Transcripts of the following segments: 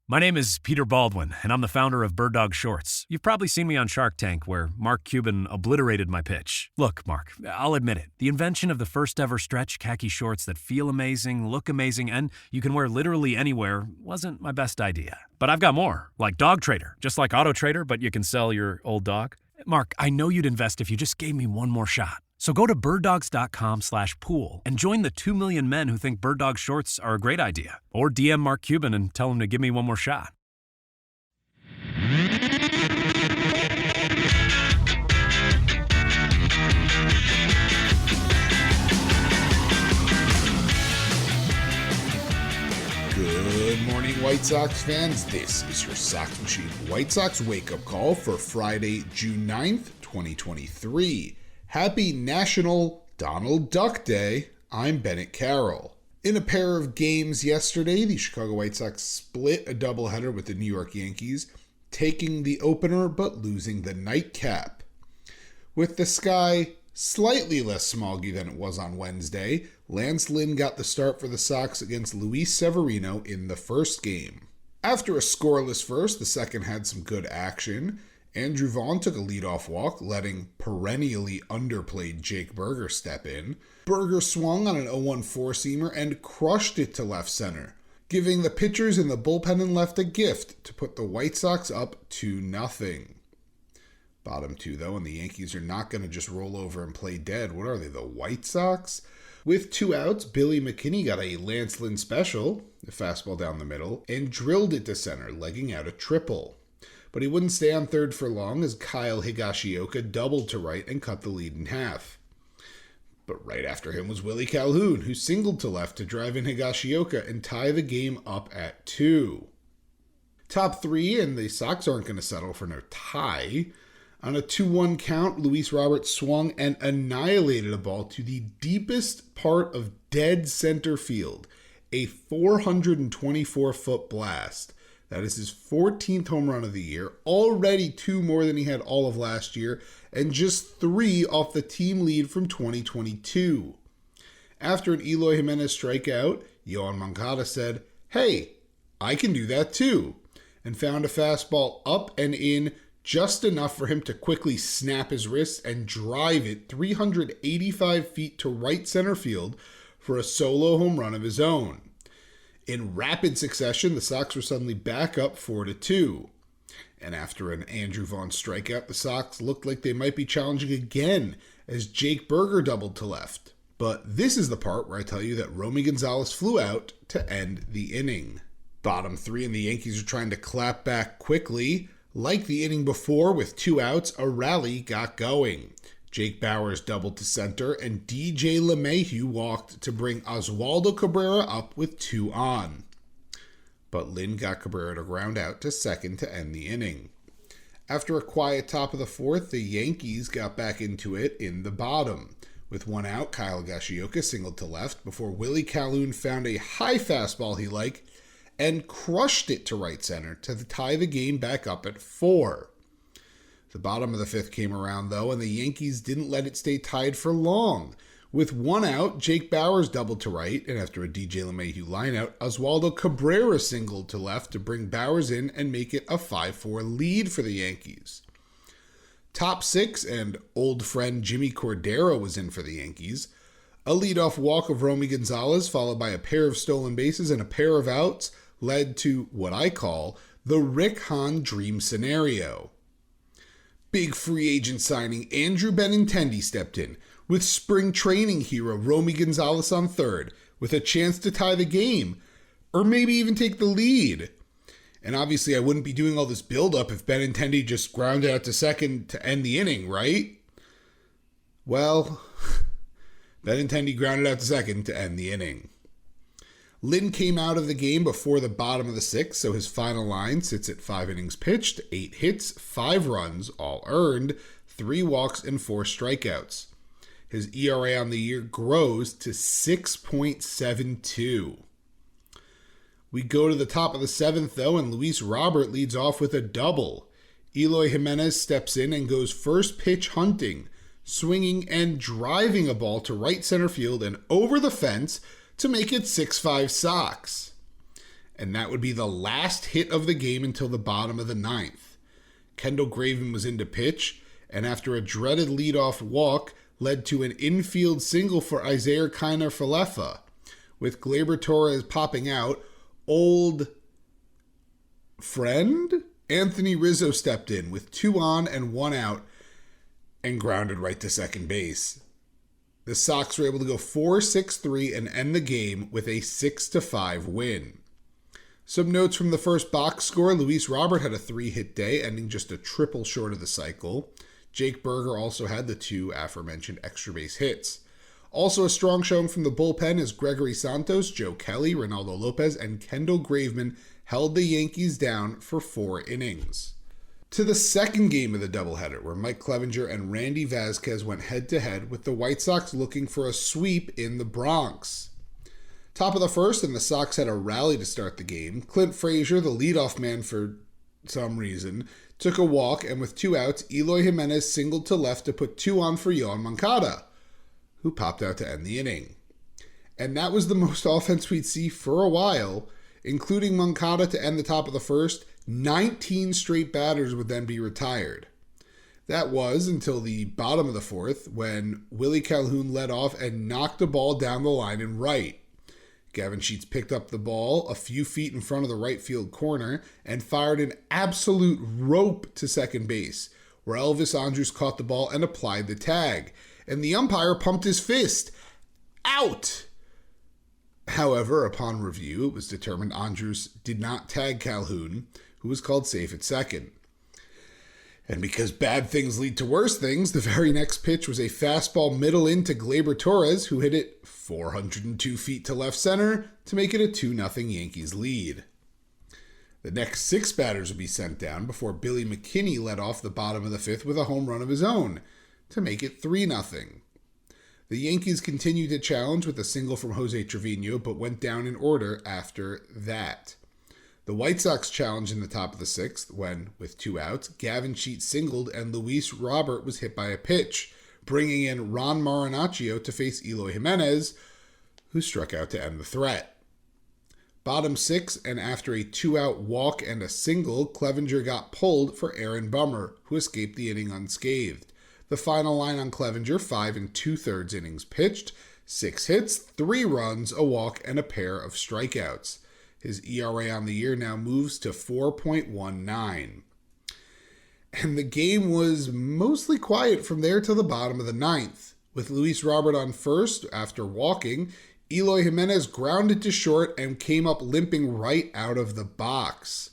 My name is Peter Baldwin, and I'm the founder of Bird Dog Shorts. You've probably seen me on Shark Tank, where Mark Cuban obliterated my pitch. Look, Mark, I'll admit it. The invention of the first ever stretch khaki shorts that feel amazing, look amazing, and you can wear literally anywhere wasn't my best idea. But I've got more, like Dog Trader, just like Auto Trader, but you can sell your old dog. Mark, I know you'd invest if you just gave me one more shot. So go to birddogs.com/pool and join the 2 million men who think Bird Dog Shorts are a great idea. Or DM Mark Cuban and tell him to give me one more shot. Good morning, White Sox fans. This is your Sox Machine White Sox wake-up call for Friday, June 9th, 2023. Happy National Donald Duck Day. I'm Bennett Carroll. In a pair of games yesterday, the Chicago White Sox split a doubleheader with the New York Yankees, taking the opener but losing the nightcap. With the sky slightly less smoggy than it was on Wednesday, Lance Lynn got the start for the Sox against Luis Severino in the first game. After a scoreless first, the second had some good action. Andrew Vaughn took a leadoff walk, letting perennially underplayed Jake Burger step in. Burger swung on an 0-1 four-seamer and crushed it to left center, giving the pitchers in the bullpen and left a gift to put the White Sox up 2-0. Bottom two, though, and the Yankees are not going to just roll over and play dead. What are they, the White Sox? With 2 outs, Billy McKinney got a Lance Lynn special, a fastball down the middle, and drilled it to center, legging out a triple. But he wouldn't stay on third for long as Kyle Higashioka doubled to right and cut the lead in half. But right after him was Willie Calhoun, who singled to left to drive in Higashioka and tie the game up at 2. Top 3, and the Sox aren't going to settle for no tie. On a 2-1 count, Luis Robert swung and annihilated a ball to the deepest part of dead center field, a 424-foot blast. That is his 14th home run of the year, already 2 more than he had all of last year, and just 3 off the team lead from 2022. After an Eloy Jimenez strikeout, Yoan Moncada said, "Hey, I can do that too," and found a fastball up and in just enough for him to quickly snap his wrist and drive it 385 feet to right center field for a solo home run of his own. In rapid succession, the Sox were suddenly back up 4-2. And after an Andrew Vaughn strikeout, the Sox looked like they might be challenging again as Jake Burger doubled to left. But this is the part where I tell you that Romy Gonzalez flew out to end the inning. Bottom 3, and the Yankees are trying to clap back quickly. Like the inning before, with 2 outs, a rally got going. Jake Bauers doubled to center, and DJ LeMahieu walked to bring Oswaldo Cabrera up with 2 on. But Lynn got Cabrera to ground out to second to end the inning. After a quiet top of the 4th, the Yankees got back into it in the bottom. With 1 out, Kyle Higashioka singled to left before Willie Calhoun found a high fastball he liked and crushed it to right center to tie the game back up at 4. The bottom of the 5th came around, though, and the Yankees didn't let it stay tied for long. With 1 out, Jake Bauers doubled to right, and after a DJ LeMahieu lineout, Oswaldo Cabrera singled to left to bring Bauers in and make it a 5-4 lead for the Yankees. Top 6, and old friend Jimmy Cordero was in for the Yankees. A leadoff walk of Romy Gonzalez, followed by a pair of stolen bases and a pair of outs, led to what I call the Rick Hahn dream scenario. Big free agent signing Andrew Benintendi stepped in, with spring training hero Romy Gonzalez on third, with a chance to tie the game, or maybe even take the lead. And obviously I wouldn't be doing all this build-up if Benintendi just grounded out to second to end the inning, right? Well, Benintendi grounded out to second to end the inning. Lynn came out of the game before the bottom of the 6th, so his final line sits at 5 innings pitched, 8 hits, 5 runs, all earned, 3 walks, and 4 strikeouts. His ERA on the year grows to 6.72. We go to the top of the 7th, though, and Luis Robert leads off with a double. Eloy Jimenez steps in and goes first pitch hunting, swinging and driving a ball to right center field and over the fence to make it 6-5 Sox. and that would be the last hit of the game until the bottom of the ninth. Kendall Graveman was in to pitch, and after a dreaded leadoff walk, led to an infield single for Isaiah Kiner Falefa. With Gleyber Torres popping out, old friend Anthony Rizzo stepped in with 2 on and 1 out and grounded right to second base. The Sox were able to go 4-6-3 and end the game with a 6-5 win. Some notes from the first box score: Luis Robert had a 3-hit day, ending just a triple short of the cycle. Jake Burger also had the 2 aforementioned extra base hits. Also a strong showing from the bullpen as Gregory Santos, Joe Kelly, Ronaldo Lopez, and Kendall Graveman held the Yankees down for 4 innings. To the second game of the doubleheader, where Mike Clevinger and Randy Vasquez went head-to-head, with the White Sox looking for a sweep in the Bronx. Top of the first, and the Sox had a rally to start the game. Clint Frazier, the leadoff man for some reason, took a walk, and with 2 outs, Eloy Jimenez singled to left to put 2 on for Yoan Moncada, who popped out to end the inning. And that was the most offense we'd see for a while, including Moncada to end the top of the first. 19 straight batters would then be retired. That was until the bottom of the fourth, when Willie Calhoun led off and knocked a ball down the line in right. Gavin Sheets picked up the ball a few feet in front of the right field corner and fired an absolute rope to second base, where Elvis Andrus caught the ball and applied the tag. And the umpire pumped his fist. Out! However, upon review, it was determined Andrus did not tag Calhoun, who was called safe at second. And because bad things lead to worse things, the very next pitch was a fastball middle in to Gleyber Torres, who hit it 402 feet to left center to make it a 2-0 Yankees lead. The next 6 batters would be sent down before Billy McKinney led off the bottom of the fifth with a home run of his own to make it 3-0. The Yankees continued to challenge with a single from Jose Trevino, but went down in order after that. The White Sox challenged in the top of the sixth when, with 2 outs, Gavin Sheets singled and Luis Robert was hit by a pitch, bringing in Ron Marinaccio to face Eloy Jimenez, who struck out to end the threat. Bottom 6, and after a 2-out walk and a single, Clevinger got pulled for Aaron Bummer, who escaped the inning unscathed. The final line on Clevinger: 5 2/3 innings pitched, 6 hits, 3 runs, a walk, and a pair of strikeouts. His ERA on the year now moves to 4.19. And the game was mostly quiet from there to the bottom of the ninth. With Luis Robert on first after walking, Eloy Jimenez grounded to short and came up limping right out of the box.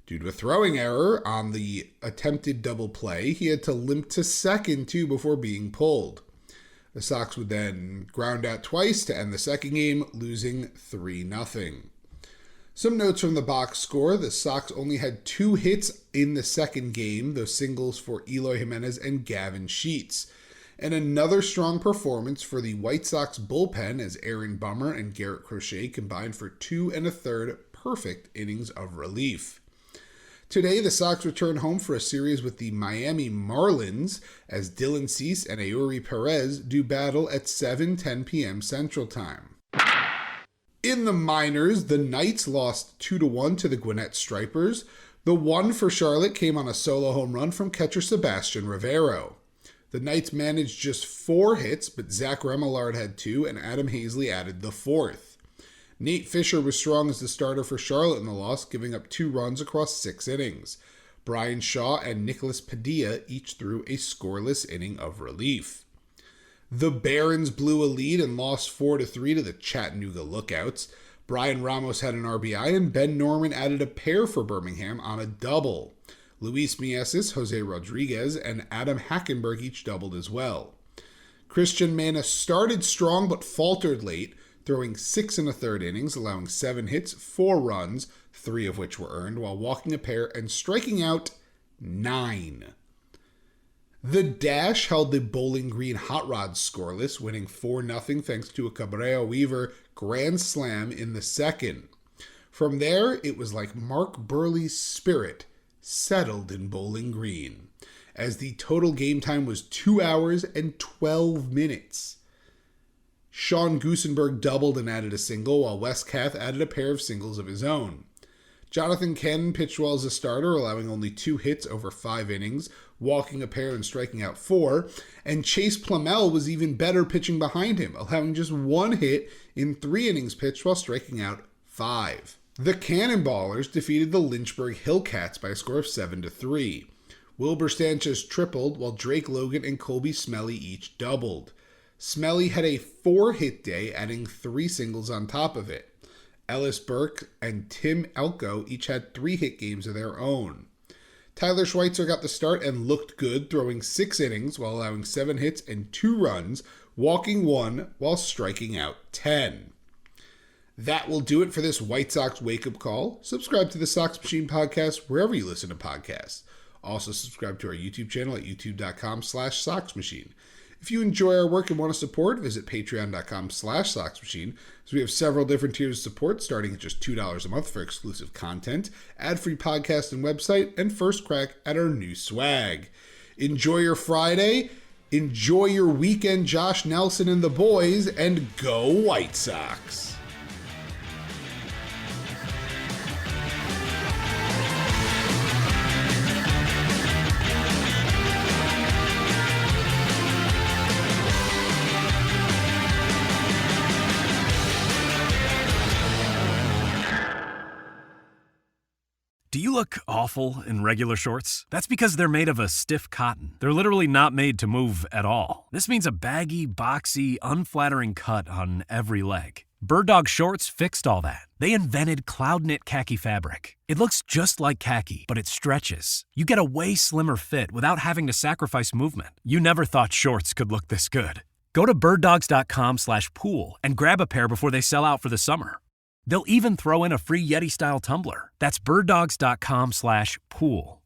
Due to a throwing error on the attempted double play, he had to limp to second too before being pulled. The Sox would then ground out twice to end the second game, losing 3-0. Some notes from the box score: the Sox only had 2 hits in the second game, those singles for Eloy Jimenez and Gavin Sheets. And another strong performance for the White Sox bullpen as Aaron Bummer and Garrett Crochet combined for 2 1/3 perfect innings of relief. Today, the Sox return home for a series with the Miami Marlins as Dylan Cease and Eury Perez do battle at 7:10 p.m. Central Time. In the minors, the Knights lost 2-1 to the Gwinnett Stripers. The one for Charlotte came on a solo home run from catcher Sebastian Rivero. The Knights managed just 4 hits, but Zach Remillard had 2 and Adam Hazley added the 4th. Nate Fisher was strong as the starter for Charlotte in the loss, giving up 2 runs across 6 innings. Brian Shaw and Nicholas Padilla each threw a scoreless inning of relief. The Barons blew a lead and lost 4-3 to the Chattanooga Lookouts. Brian Ramos had an RBI and Ben Norman added a pair for Birmingham on a double. Luis Mieses, Jose Rodriguez, and Adam Hackenberg each doubled as well. Christian Mana started strong but faltered late, throwing 6 1/3 innings, allowing 7 hits, 4 runs, 3 of which were earned, while walking a pair and striking out 9. The Dash held the Bowling Green Hot Rods scoreless, winning 4-0 thanks to a Cabrera Weaver grand slam in the second. From there, it was like Mark Burley's spirit settled in Bowling Green, as the total game time was 2 hours and 12 minutes. Sean Goosenberg doubled and added a single, while Wes Kath added a pair of singles of his own. Jonathan Cannon pitched well as a starter, allowing only 2 hits over 5 innings, walking a pair and striking out 4, and Chase Plumell was even better pitching behind him, allowing just 1 hit in 3 innings pitched while striking out 5. The Cannonballers defeated the Lynchburg Hillcats by a score of 7-3. Wilbur Sanchez tripled, while Drake Logan and Colby Smelly each doubled. Smelly had a 4-hit day, adding 3 singles on top of it. Ellis Burke and Tim Elko each had 3-hit games of their own. Tyler Schweitzer got the start and looked good, throwing 6 innings while allowing 7 hits and 2 runs, walking 1 while striking out 10. That will do it for this White Sox wake-up call. Subscribe to the Sox Machine podcast wherever you listen to podcasts. Also subscribe to our YouTube channel at youtube.com/SoxMachine. If you enjoy our work and want to support, visit patreon.com/SoxMachine, as we have several different tiers of support starting at just $2 a month for exclusive content, ad-free podcast and website, and first crack at our new swag. Enjoy your Friday, enjoy your weekend, Josh Nelson and the boys, and go White Sox! Do you look awful in regular shorts? That's because they're made of a stiff cotton. They're literally not made to move at all. This means a baggy, boxy, unflattering cut on every leg. Bird Dog Shorts fixed all that. They invented Cloud Knit khaki fabric. It looks just like khaki, but it stretches. You get a way slimmer fit without having to sacrifice movement. You never thought shorts could look this good. Go to birddogs.com/pool and grab a pair before they sell out for the summer. They'll even throw in a free Yeti-style tumbler. That's birddogs.com/pool.